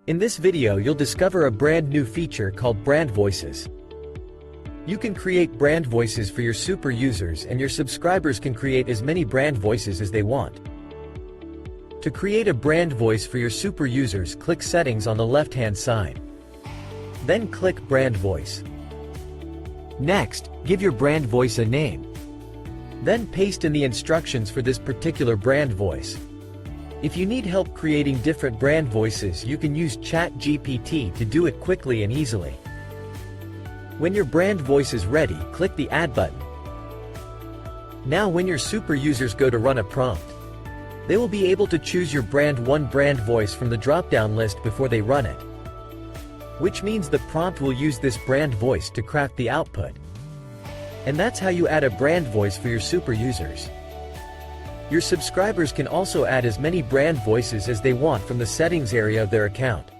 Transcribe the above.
In this video you'll discover a brand new feature called Brand Voices. You can create brand voices for your super users, and your subscribers can create as many brand voices as they want. To create a brand voice for your super users, click Settings on the left-hand side. Then click Brand Voice. Next, give your brand voice a name. Then paste in the instructions for this particular brand voice. If you need help creating different brand voices, you can use ChatGPT to do it quickly and easily. When your brand voice is ready, click the Add button. Now when your super users go to run a prompt, they will be able to choose your brand voice from the drop-down list before they run it. Which means the prompt will use this brand voice to craft the output. And that's how you add a brand voice for your super users. Your subscribers can also add as many brand voices as they want from the settings area of their account.